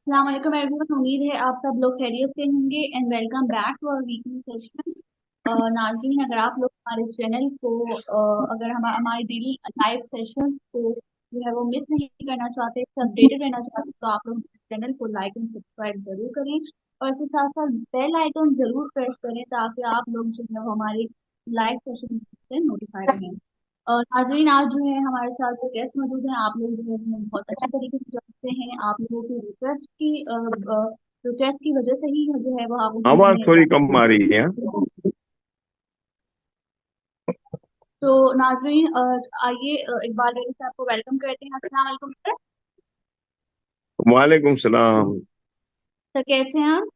अस्सलाम वालेकुम एवरीवन। उम्मीद है आप सब लोग खैरियत से होंगे and welcome back to our weekly session. नाज़रीन, अगर आप लोग हमारे चैनल को अगर हम हमारे डेली लाइव सेशंस को जो है वो मिस नहीं करना चाहते, अपडेटेड रहना चाहते, तो आप लोग चैनल को लाइक एंड सब्सक्राइब जरूर करें और इसके साथ साथ बेल आइकन जरूर प्रेस करें ताकि आप लोग जो है वो हमारे लाइव सेशन से नोटिफाई रहें। नाजरीन, आज जो है हमारे साथ जो गेस्ट मौजूद हैं, आप लोग जो है हमें बहुत अच्छे तरीके से जानते हैं। आप लोगों की रिक्वेस्ट की वजह से ही जो है वो आप लोग ने आवाज हमें थोड़ी कम आ रही है। ज्यादा। तो नाजरीन, आइए एक बार मेरे से आपको वेलकम करते हैं। अस्सलाम वालेकुम सर। वालेकुम सलाम। सर कैसे हैं आप?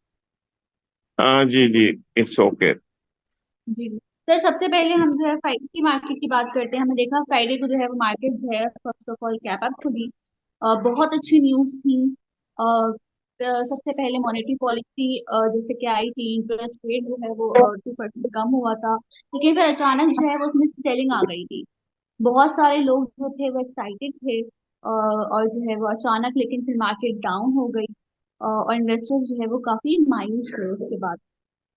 हाँ जी जी, इट्स ओके। जी जी। सर, सबसे पहले हम जो है फ्राइडे की मार्केट की बात करते हैं। हमने देखा फ्राइडे को जो है वो मार्केट जो है first of all cap up खुली। बहुत अच्छी न्यूज थी। सबसे पहले मॉनेटरी पॉलिसी जैसे कि आई थी, इंटरेस्ट रेट जो है वो 2% कम हुआ था, लेकिन फिर अचानक जो है वो उसमें सेलिंग आ गई थी। बहुत सारे लोग जो थे वो एक्साइटेड थे, और जो है वो अचानक लेकिन फिर मार्केट डाउन हो गई। और इन्वेस्टर्स जो है वो काफी मायूस हुए उसके बाद।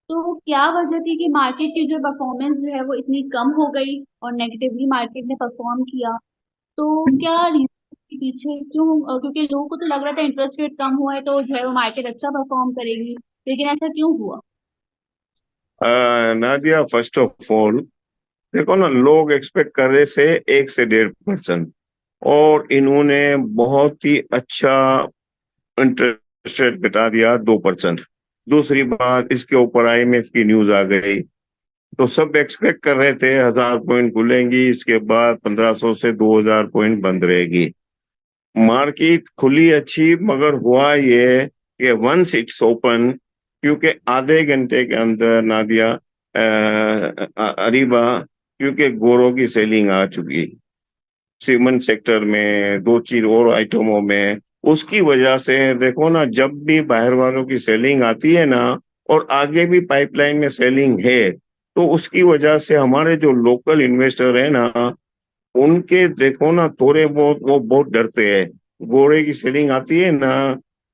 तो क्या वजह थी कि मार्केट की जो परफॉर्मेंस जो है वो इतनी कम हो गई और नेगेटिवली मार्केट ने परफॉर्म किया? तो क्या रीजन के पीछे क्यों? क्योंकि लोगों को तो लग रहा था इंटरेस्ट रेट कम हुआ है तो जो है वो मार्केट अच्छा परफॉर्म करेगी, लेकिन ऐसा क्यों हुआ? नादिया, फर्स्ट ऑफ ऑल देखो ना, लोग एक्सपेक्ट कर रहे थे 1 से 1.5%, और इन्होंने बहुत ही अच्छा इंटरेस्ट रेट बता दिया, 2%। दूसरी बात, इसके ऊपर आईएमएफ की न्यूज आ गई, तो सब एक्सपेक्ट कर रहे थे 1000 पॉइंट खुलेंगी, इसके बाद 1500 से 2000 पॉइंट बंद रहेगी। मार्केट खुली अच्छी, मगर हुआ ये कि वंस इट्स ओपन, क्योंकि आधे घंटे के अंदर नादिया, अरीबा, क्योंकि गोरों की सेलिंग आ चुकी सीमेंट सेक्टर में, दो चीज और आइटमों में। उसकी वजह से देखो ना, जब भी बाहर वालों की सेलिंग आती है ना, और आगे भी पाइपलाइन में सेलिंग है, तो उसकी वजह से हमारे जो लोकल इन्वेस्टर है ना, उनके देखो ना, थोड़े बहुत वो बहुत डरते हैं। घोड़े की सेलिंग आती है ना,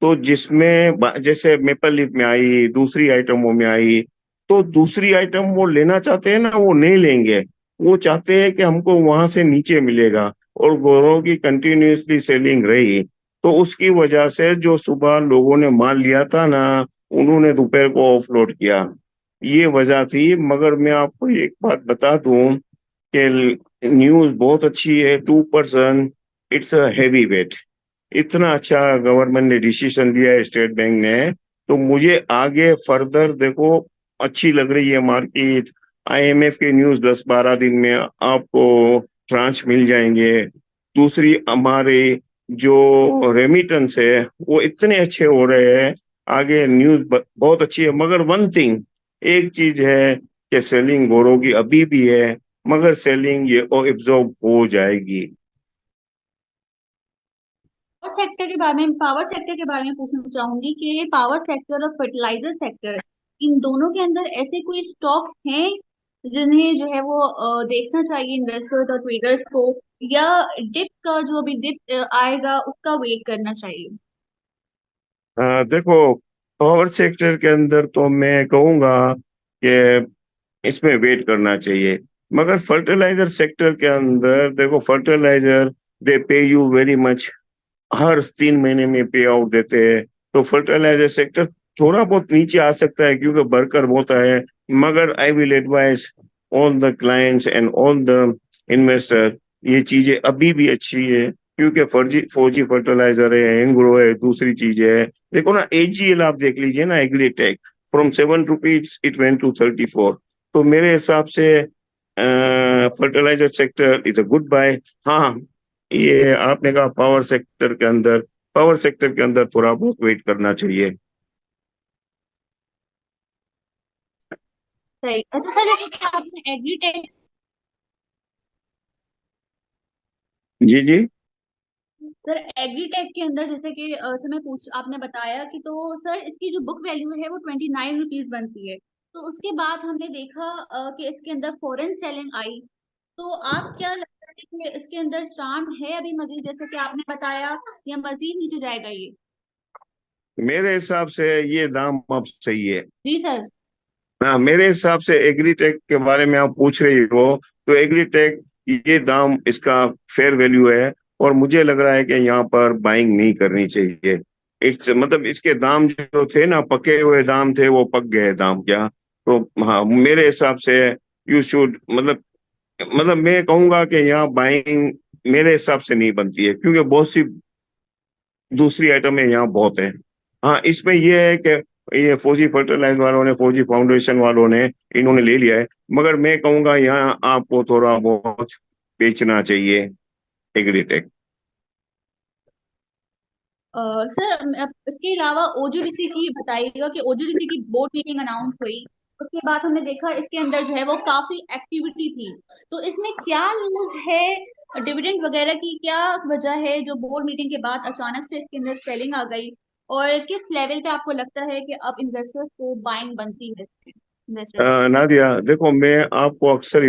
तो जिसमें जैसे मेपल लीफ में आई, दूसरी आइटमों में आई, तो दूसरी आइटम वो लेना चाहते हैं ना, वो नहीं लेंगे। वो चाहते हैं कि हमको वहां से नीचे मिलेगा। और घोड़ों की कंटिन्यूसली सेलिंग रही, तो उसकी वजह से जो सुबह लोगों ने माल लिया था ना, उन्होंने दोपहर को ऑफलोड किया। ये वजह थी। मगर मैं आपको एक बात बता दूं कि न्यूज बहुत अच्छी है। 2%, इट्स अ हैवी वेट। इतना अच्छा गवर्नमेंट ने डिसीजन दिया है, स्टेट बैंक ने। तो मुझे आगे फर्दर देखो, अच्छी लग रही है मार्केट। आईएमएफ की न्यूज 10-12 दिन में आपको ट्रांच मिल जाएंगे। दूसरी, हमारे जो रेमिटेंस है वो इतने अच्छे हो रहे हैं। आगे न्यूज बहुत अच्छी है। मगर वन थिंग, एक चीज है कि सेलिंग गोरों की अभी भी है, मगर सेलिंग ये एब्जॉर्ब हो जाएगी। पावर सेक्टर के बारे में पूछना चाहूंगी कि पावर सेक्टर और फर्टिलाइजर सेक्टर, इन दोनों के अंदर ऐसे कोई स्टॉक हैं जिन्हें जो है वो देखना चाहिए इन्वेस्टर्स और ट्रेडर्स को, या डिप का जो भी डिप आएगा उसका वेट करना चाहिए? देखो, पावर सेक्टर के अंदर तो मैं कहूंगा कि इसमें वेट करना चाहिए। मगर फर्टिलाइजर सेक्टर के अंदर देखो, फर्टिलाइजर दे पे यू वेरी मच, हर 3 महीने में पे आउट देते हैं। तो फर्टिलाइजर सेक्टर थोड़ा बहुत नीचे आ सकता है, क्योंकि वर्कर बहुत है। मगर I will advice all the clients and all the investor, ये चीजें अभी भी अच्छी है, क्योंकि 4G फर्टिलाइजर है, एंग्रो है, दूसरी चीजें है। देखो ना, एजीएल आप देख लीजिए ना, agritech, from ₹7 it went to 34। तो मेरे हिसाब से fertiliser sector is a good buy. हाँ, ये आपने कहा पावर सेक्टर के अंदर थोड़ा बहुत वेट करना चाहिए। सही। अच्छा सर, जैसे कि आपने एग्रीटेक, जी जी। सर एग्रीटेक के अंदर जैसे कि सर मैं पूछ आपने बताया कि तो सर इसकी जो बुक वैल्यू है वो 29 रुपीज बनती है। तो उसके बाद हमने देखा कि इसके अंदर फॉरेन सेलिंग आई। तो आप क्या लगता है कि इसके अंदर चांस है अभी मजीद, जैसे कि आपने बताया, या मजीद नीचे जाएगा ये? मेरे हिसाब से ये दाम अब सही है। जी सर। हाँ, मेरे हिसाब से एग्रीटेक के बारे में आप पूछ रही हो, तो एग्रीटेक ये दाम इसका फेयर वैल्यू है। और मुझे लग रहा है कि यहाँ पर बाइंग नहीं करनी चाहिए। इस मतलब इसके दाम जो थे ना, पके हुए दाम थे, वो पक गए दाम क्या। तो हाँ, मेरे हिसाब से यू शुड मतलब मैं कहूंगा कि यहाँ बाइंग मेरे हिसाब से नहीं बनती है, क्योंकि बहुत सी दूसरी आइटमें यहाँ बहुत है। हाँ, इसमें यह है कि ये फौजी फर्टिलाइज वालों ने, फौजी फाउंडेशन वालों ने, इन्होंने ले लिया है। मगर मैं कहूंगा यहाँ आपको थोड़ा बहुत बेचना चाहिए एग्रीटेक। सर अब इसके अलावा ओजीडीसी की बताइएगा कि ओजीडीसी की बोर्ड मीटिंग अनाउंस हुई, उसके बाद हमने देखा इसके अंदर जो है वो काफी एक्टिविटी थी। तो इसमें क्या न्यूज है डिविडेंड वगैरह की, क्या वजह है जो बोर्ड मीटिंग के बाद अचानक से इसके अंदर सेलिंग आ गई, और किस लेवल पे आपको लगता है कि अब इन्वेस्टर्स को बाइंग बनती है इन्वेस्टर्स की। नादिया, देखो मैं आपको अक्सर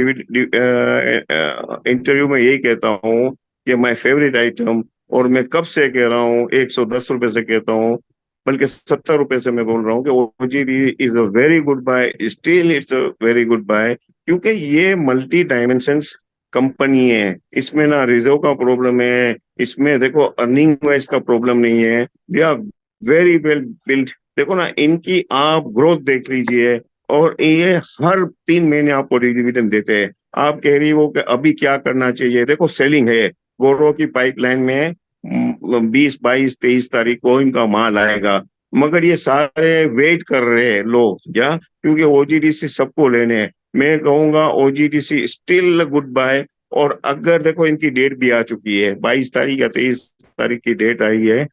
इंटरव्यू में यही कहता हूँ कि माय फेवरेट आइटम, और मैं कब से कह रहा हूँ, 110 रुपए से कहता हूँ, बल्कि 70 रुपए से मैं बोल रहा हूँ कि OGD is a very good buy, still it's a very good buy. क्योंकि ये मल्टी डायमेंशंस कंपनी है, इसमें ना रिजर्व का प्रॉब्लम है, इसमें देखो अर्निंग वाइज का प्रॉब्लम नहीं है। They are very well build. देखो ना, इनकी आप ग्रोथ देख लीजिए, और ये हर 3 महीने आपको डिविडेंड देते हैं। आप कह रही हो कि अभी क्या करना चाहिए, देखो सेलिंग है, गोरो की पाइपलाइन में 20, 22, 23 तारीख को इनका माल आएगा। मगर ये सारे वेट कर रहे हैं लोग, क्या, क्योंकि ओजीडीसी सबको लेने हैं। मैं कहूंगा ओजीडीसी स्टिल गुड बाय। और अगर देखो इनकी डेट भी आ चुकी है, 22 तारीख या 23 तारीख की डेट आई है।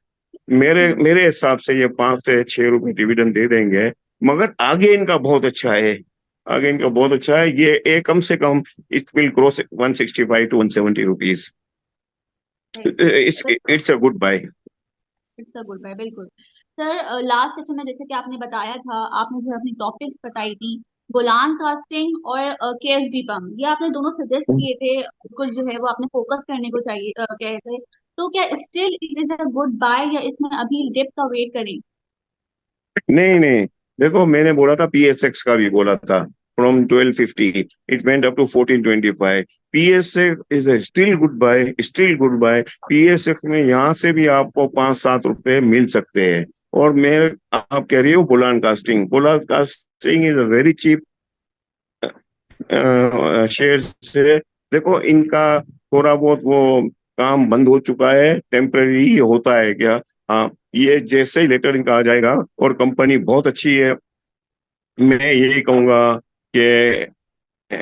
मेरे हम्म। मेरे हिसाब से ये 5 से 6 रुपए डिविडेंड दे देंगे। मगर आगे इनका बहुत अच्छा है, आगे इनका बहुत अच्छा है। ये कम से कम it will cross 165 to 170 rupees. It's it's a good buy. It's a good buy, बिल्कुल। सर लास्ट सेशन में जैसे कि आपने बताया था, आपने जो अपनी टॉपिक्स बताई थी, गोलान कास्टिंग और केएसबी पम्प, ये आपने दोनों सजेस्ट किए थे, कुछ जो है वो आपने फोकस करने को चाहिए कहे थे। तो क्या still it is a good buy, या इसमें अभी डिप का वेट करें। नहीं नहीं, देखो मैंने बोला था, पीएसएक्स का भी बोला था, from 1250 it went up to 1425। PSX is still good buy, still good buy. PSX में यहाँ से भी आपको 5-7 रुपए मिल सकते हैं। और मैं, आप कह रही हो Bolan castings, Bolan castings is a very cheap share से। देखो इनका थोड़ा बहुत वो काम बंद हो चुका है, टेम्पररी ही होता है क्या। हाँ, ये जैसे ही लेटर इनका आ जाएगा, और कंपनी बहुत अच्छी है, मैं यही कहूंगा कि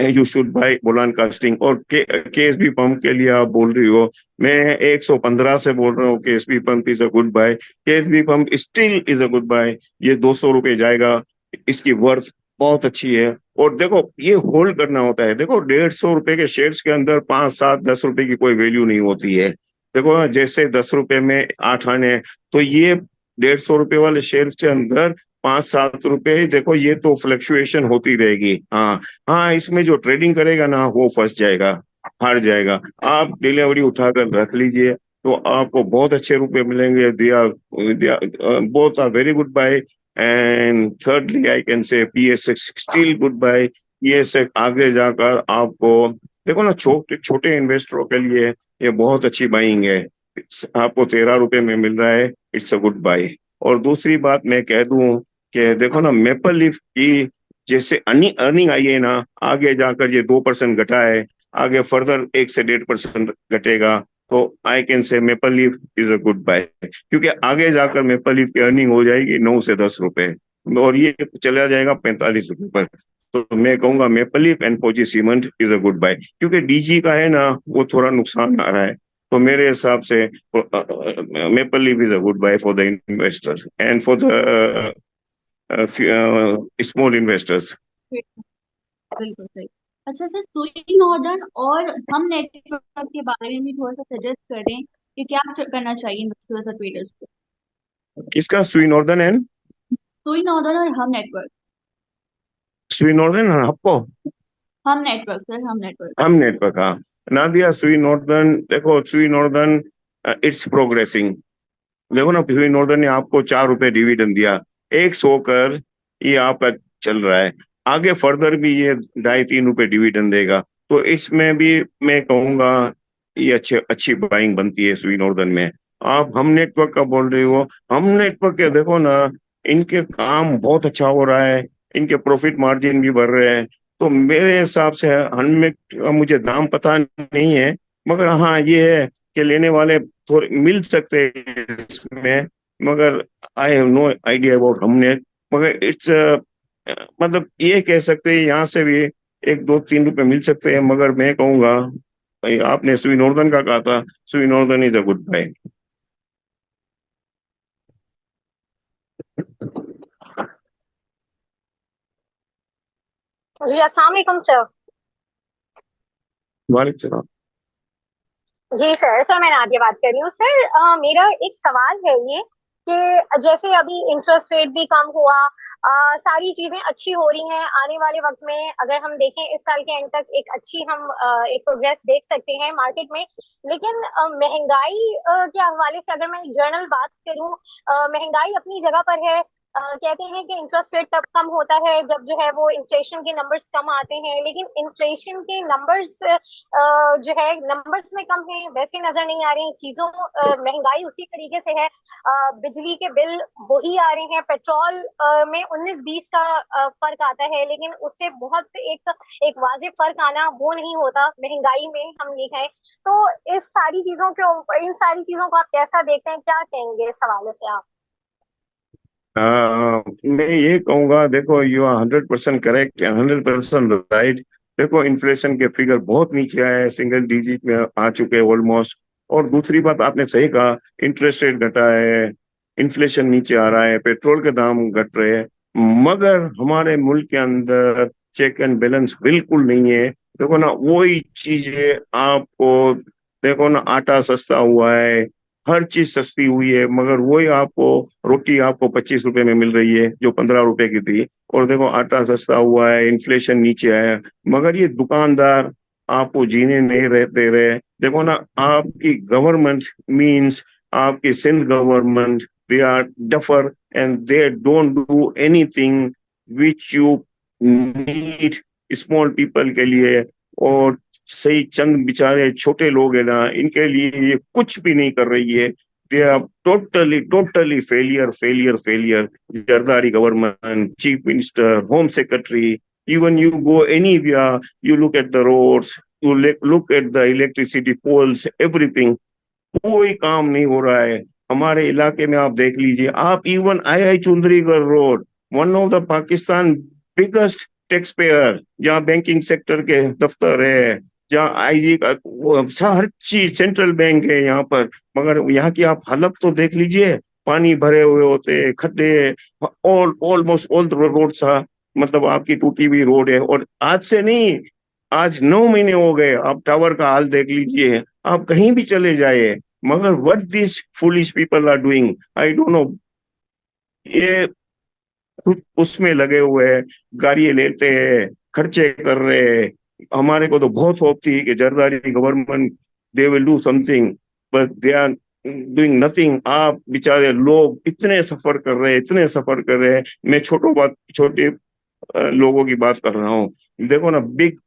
you should buy Bolan casting. और केएसबी पंप के लिए आप बोल रही हो, मैं 115 से बोल रहा हूँ, KSB pump is a good buy, KSB pump still is a good buy. ये 200 रुपये जाएगा, इसकी वर्थ बहुत अच्छी है। और देखो ये होल्ड करना होता है, देखो 150 रुपए के शेयर्स के अंदर 5, 7, 10 रुपए की कोई वैल्यू नहीं होती है। देखो ना, जैसे 10 रुपए में 8 आने, तो ये 150 रुपए वाले शेयर के अंदर 5, 7 रुपए, देखो ये तो फ्लक्चुएशन होती रहेगी। हाँ, हाँ, इसमें जो ट्रेडिंग करेगा ना, वो फंस जाएगा, हार जाएगा। आप डिलीवरी उठाकर रख लीजिए, तो आपको बहुत अच्छे रुपए मिलेंगे। Both are very good buy. And thirdly I can say PSX still good buy. PSX आगे जाकर आपको, देखो ना, छोटे छोटे इन्वेस्टरों के लिए ये बहुत अच्छी बाइंग है। आपको 13 रुपए में मिल रहा है, इट्स अ गुड बाय। और दूसरी बात मैं कह दूं कि देखो ना, मेपल लीफ की जैसे अर्निंग आई है ना, आगे जाकर ये 2% घटा है, आगे फर्दर 1 से 1.5% घटेगा। तो I can say Maple Leaf is a good buy, क्योंकि आगे जाकर मेपल लीफ की अर्निंग हो जाएगी 9 से 10 रुपए, और ये चला जाएगा 45 रुपए पर। तो मैं कहूंगा Maple Leaf and Fauji Cement is a good buy. क्योंकि डीजी का है ना, वो थोड़ा नुकसान आ रहा है। तो मेरे हिसाब से Maple Leaf is a good buy for the investors and for the small investors. बिल्कुल सही। अच्छा सर, सुई नॉर्डन और हम नेटवर्क के बारे में भी थोड़ा सा सजेस्ट कर दें कि क्या करना चाहिए इन्वेस्टर्स और ट्रेडर्स को। किसका, स्वी नॉर्दर्न एंड सुई नॉर्डन और हम नेटवर्क। स्वी नॉर्दर्न आपको, हम नेटवर्क सर, हम नेटवर्क। हम नेटवर्क, हाँ। नादिया, स्वी नॉर्दर्न, देखो स्वी नॉर्दर्न इट्स प्रोग्रेसिंग, देखो ना, पृथ्वी नॉर्दर्न ने आपको 4 रुपए डिविडेंड दिया, 100 कर ये आपका चल रहा है। आगे फर्दर भी ये 2.5-3 रुपए डिविडेंड देगा। तो इसमें भी मैं कहूंगा ये अच्छे अच्छी बाइंग बनती है स्वी नॉर्दर्न में। आप हम नेटवर्क का बोल रहे हो, हम नेटवर्क के देखो ना, इनके काम बहुत अच्छा हो रहा है, इनके प्रॉफिट मार्जिन भी बढ़ रहे हैं। तो मेरे हिसाब से हमें, मुझे दाम पता नहीं है, मगर हाँ ये है कि लेने वाले थोड़े मिल सकते हैं इसमें, मगर I have no idea about हमने। मगर इट्स मतलब ये कह सकते हैं यहाँ से भी 1-2-3 रुपए मिल सकते हैं, मगर मैं कहूंगा भाई, आपने स्वी नॉर्दर्न का कहा था, Sui Northern is a good buy. जी अस्सलाम वालेकुम सर। वालेकुम सलाम। जी सर, मैं नादिया बात कर रही हूँ सर। मेरा एक सवाल है ये कि जैसे अभी इंटरेस्ट रेट भी कम हुआ, सारी चीजें अच्छी हो रही हैं, आने वाले वक्त में अगर हम देखें इस साल के एंड तक एक अच्छी हम एक प्रोग्रेस देख सकते हैं मार्केट में। लेकिन महंगाई के हवाले से अगर मैं एक जनरल बात करूं, महंगाई अपनी जगह पर है। कहते हैं कि इंटरेस्ट रेट तब कम होता है जब जो है वो इन्फ्लेशन के नंबर्स कम आते हैं, लेकिन इन्फ्लेशन के नंबर्स जो है नंबर्स में कम है वैसे नजर नहीं आ रही हैं चीजों। महंगाई उसी तरीके से है। बिजली के बिल वही आ रहे हैं, पेट्रोल में 19-20 का फर्क आता है, लेकिन उससे बहुत एक एक वाजिब फर्क आना वो नहीं होता महंगाई में हम लिखाएं। तो इस सारी चीजों के इन सारी चीजों को आप कैसा देखते हैं, क्या कहेंगे इस हवाले से आप? मैं ये कहूंगा, देखो यू आर 100% करेक्ट, 100% राइट। देखो इन्फ्लेशन के फिगर बहुत नीचे आए हैं, सिंगल डिजिट में आ चुके हैं ऑलमोस्ट। और दूसरी बात आपने सही कहा, इंटरेस्ट रेट घटा है, इन्फ्लेशन नीचे आ रहा है, पेट्रोल के दाम घट रहे हैं, मगर हमारे मुल्क के अंदर चेक एंड बैलेंस बिल्कुल नहीं है। देखो ना वही चीजें आपको, देखो ना आटा सस्ता हुआ है, हर चीज सस्ती हुई है, मगर वही आपको रोटी आपको 25 रुपए में मिल रही है जो 15 रुपए की थी। और देखो आटा सस्ता हुआ है, इन्फ्लेशन नीचे आया है, मगर ये दुकानदार आपको जीने नहीं दे रहे। देखो ना, आपकी गवर्नमेंट मींस आपकी Sindh government, they are duffer and they don't do anything which you need small people के लिए। और सही चंद बेचारे छोटे लोग है ना, इनके लिए ये कुछ भी नहीं कर रही है। They are totally failure failure failure. Zardari government, chief minister, home secretary, even you go anywhere, you look at the roads, you look at the electricity poles, everything, कोई काम नहीं हो रहा है। हमारे इलाके में आप देख लीजिए, आप even I Chundrigarh road, one of the Pakistan biggest tax payer, जहाँ बैंकिंग सेक्टर के दफ्तर है, जहाँ आईजी का हर चीज, सेंट्रल बैंक है यहाँ पर, मगर यहाँ की आप हालत तो देख लीजिए, पानी भरे हुए होते, खड्डे, ऑलमोस्ट ऑल द रोड सा, मतलब आपकी टूटी हुई रोड है। और आज से नहीं, आज 9 महीने हो गए, आप टावर का हाल देख लीजिए, आप कहीं भी चले जाए, मगर what this foolish people are doing, I don't know. ये खुद उसमें लगे हुए हैं, गाड़ी लेते हैं, खर्चे कर रहे हैं। हमारे को तो बहुत होप थी कि Zardari government they will do something, but they are doing nothing. आप बेचारे लोग इतने सफर कर रहे हैं, इतने सफर कर रहे हैं। मैं छोटे लोगों की बात कर रहा हूँ। देखो ना, बिग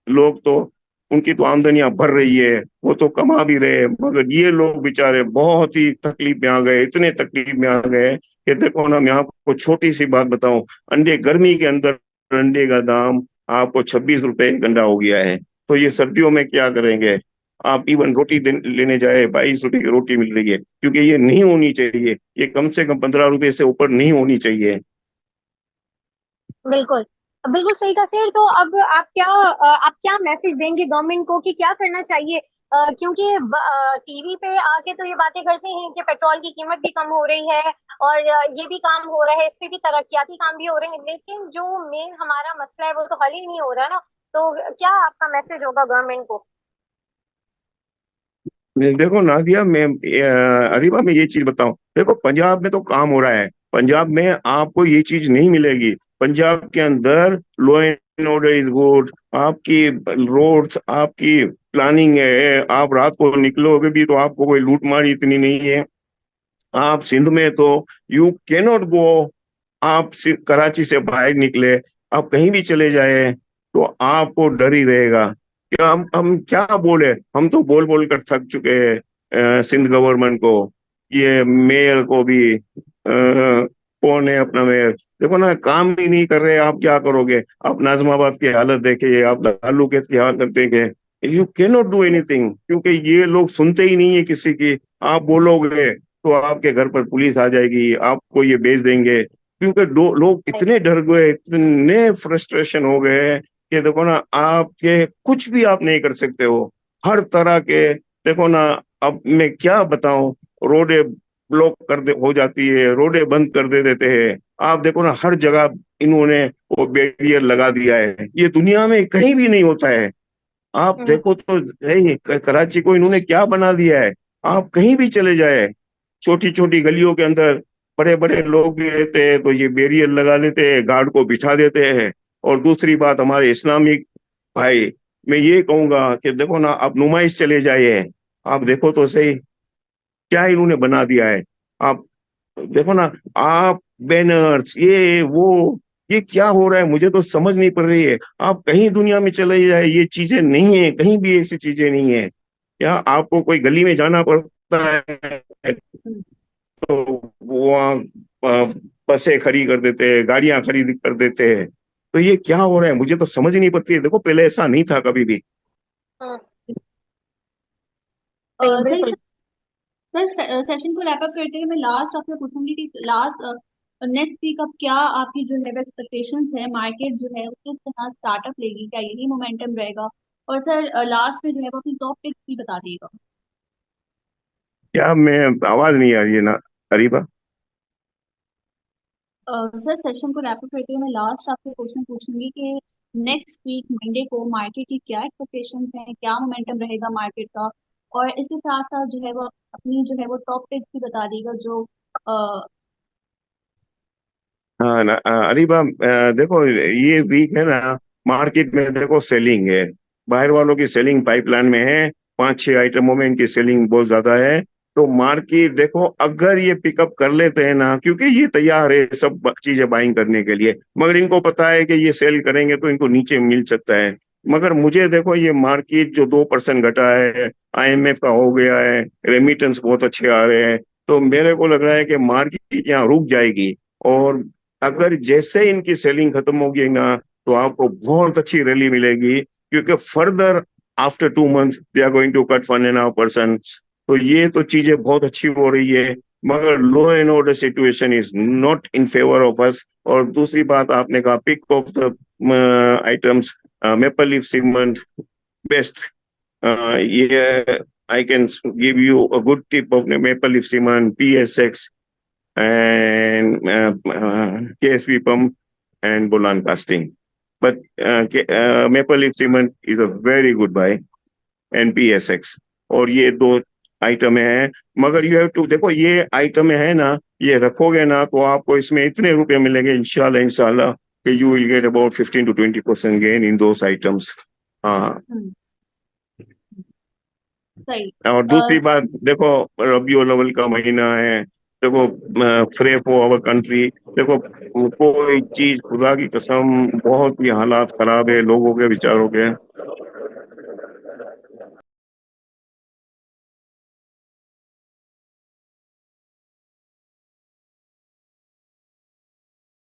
लोग तो, उनकी तो आमदनियां बढ़ रही है, वो तो कमा भी रहे हैं, मगर ये लोग बेचारे बहुत ही तकलीफ में आ गए, इतने तकलीफ में आ गए कि देखो ना, मैं आपको छोटी सी बात बताऊं, अंडे गर्मी के अंदर अंडे का दाम आपको 26 रुपए एक अंडा हो गया है। तो ये सर्दियों में क्या करेंगे? आप इवन रोटी लेने जाए, 22 रुपए की रोटी मिल रही है, क्योंकि ये नहीं होनी चाहिए, ये कम से कम 15 रुपए से ऊपर नहीं होनी चाहिए। बिल्कुल, बिल्कुल सही कहा सर। तो अब आप क्या मैसेज देंगे गवर्नमेंट को कि क्या करना चाहिए? क्योंकि टीवी पे आके तो ये बातें करते हैं कि पेट्रोल की कीमत भी कम हो रही है और ये भी काम हो रहा है, इस पे भी तरक्याती काम भी हो रहे हैं, लेकिन जो मेन हमारा मसला है वो तो हल ही नहीं हो रहा ना। तो क्या आपका मैसेज होगा गवर्नमेंट को? देखो नादिया, मैं अरीबा में ये चीज बताऊं, देखो पंजाब में तो काम हो रहा है, पंजाब में आपको ये चीज नहीं मिलेगी। पंजाब के अंदर law and order is good, आपकी रोड्स, आपकी प्लानिंग है, आप रात को निकलोगे भी तो आपको कोई लूट मार इतनी नहीं है। आप सिंध में तो यू कैनॉट गो, आप कराची से बाहर निकले, आप कहीं भी चले जाए तो आपको डर ही रहेगा कि हम क्या बोले। हम तो बोल बोल कर थक चुके हैं सिंध गवर्नमेंट को, ये मेयर को भी। कौन है अपना मेयर, देखो ना, काम ही नहीं कर रहे, आप क्या करोगे? आप नाजमाबाद की हालत देखे, आप ताल्लुकेत की हालत देखे। You can not do anything, क्योंकि ये लोग सुनते ही नहीं है किसी की। आप बोलोगे तो आपके घर पर पुलिस आ जाएगी, आपको ये भेज देंगे, क्योंकि लोग इतने डर गए, इतने फ्रस्ट्रेशन हो गए कि देखो ना, आपके कुछ भी आप नहीं कर सकते हो, हर तरह के। देखो ना, अब मैं क्या बताऊं, रोडे ब्लॉक हो जाती है, रोडे बंद कर दे देते हैं। आप देखो ना, हर जगह इन्होंने वो बैरियर लगा दिया है, ये दुनिया में कहीं भी नहीं होता है। आप देखो तो है ही, कराची को इन्होंने क्या बना दिया है। आप कहीं भी चले जाए, छोटी छोटी गलियों के अंदर बड़े बड़े लोग भी रहते हैं तो ये बैरियर लगा लेते हैं, गार्ड को बिठा देते हैं। और दूसरी बात, हमारे इस्लामिक भाई, मैं ये कहूंगा कि देखो ना, आप नुमाइश चले जाइए, आप देखो तो सही क्या इन्होंने बना दिया है। आप देखो ना, आप बैनर्स, ये क्या हो रहा है, मुझे तो समझ नहीं पड़ रही है। आप कहीं दुनिया में चले जाए, ये चीजें नहीं है, कहीं भी ऐसी चीजें नहीं है। क्या आपको कोई गली में जाना पड़ता है तो वहाँ बसें खड़ी कर देते हैं, गाड़ियां खरीद कर देते हैं। तो ये क्या हो रहा है, मुझे तो समझ ही नहीं पड़ती है। देखो, पहले ऐसा नहीं था कभी भी। सर, सर सेशन को रैप अप करते हुए मैं लास्ट आपसे पूछूंगी कि लास्ट नेक्स्ट वीक अब क्या आपकी जो है एक्सपेक्टेशंस है, मार्केट जो है वो किस तरह स्टार्टअप लेगी, क्या यही मोमेंटम रहेगा? और सर लास्ट में जो है वो अपनी टॉप पिक्स भी बता दिएगा। क्या, मैं आवाज नहीं आ रही है ना, अरीबा? सर सेशन को रैप अप करते हुए मैं लास्ट आपसे क्वेश्चन पूछूंगी कि नेक्स्ट वीक मंडे को मार्केट की क्या एक्सपेक्टेशंस हैं, क्या मोमेंटम रहेगा मार्केट का? और इसके साथ साथ जो है वो अपनी जो है वो टॉप पिक्स भी बता दीजिएगा जो हाँ ना, अरीबा, देखो, ये वीक है ना, मार्केट में देखो सेलिंग है, बाहर वालों की सेलिंग पाइपलाइन में है, 5-6 आइटमों में इनकी सेलिंग बहुत ज्यादा है। तो मार्केट देखो, अगर ये पिकअप कर लेते हैं ना, क्योंकि ये तैयार है सब चीजें बाइंग करने के लिए, मगर इनको पता है कि ये सेल करेंगे तो इनको नीचे मिल सकता है। मगर मुझे देखो, ये मार्केट जो 2% घटा है, आईएमएफ का हो गया है, रेमिटेंस बहुत अच्छे आ रहे हैं, तो मेरे को लग रहा है कि मार्केट यहाँ रुक जाएगी। और अगर जैसे इनकी सेलिंग खत्म होगी ना, तो आपको बहुत अच्छी रैली मिलेगी, क्योंकि further after 2 months they are going to cut 1.5%। तो ये तो चीजें बहुत अच्छी हो रही है, मगर law and order situation is not in favour of us. और दूसरी बात, आपने कहा pick of the items, Maple Leaf Cement best, ये I can give you a good tip of Maple Leaf Cement, PSX, and KSV Pump and Bolan Casting. But Maple Leaf Cement is a very good buy, and PSX. और ये दो item हैं। मगर you have to देखो, ये item है ना, ये रखोगे ना तो आपको इसमें इतने रुपए मिलेंगे, इंशाल्लाह इंशाल्लाह, कि you will get about 15 to 20% gain in those items. हाँ। सही। और दूसरी बात देखो, रबी अव्वल का महीना है, देखो, फ्रे फॉर आवर कंट्री। देखो, कोई चीज, खुदा की कसम, बहुत ही हालात खराब है लोगों के, विचारों के।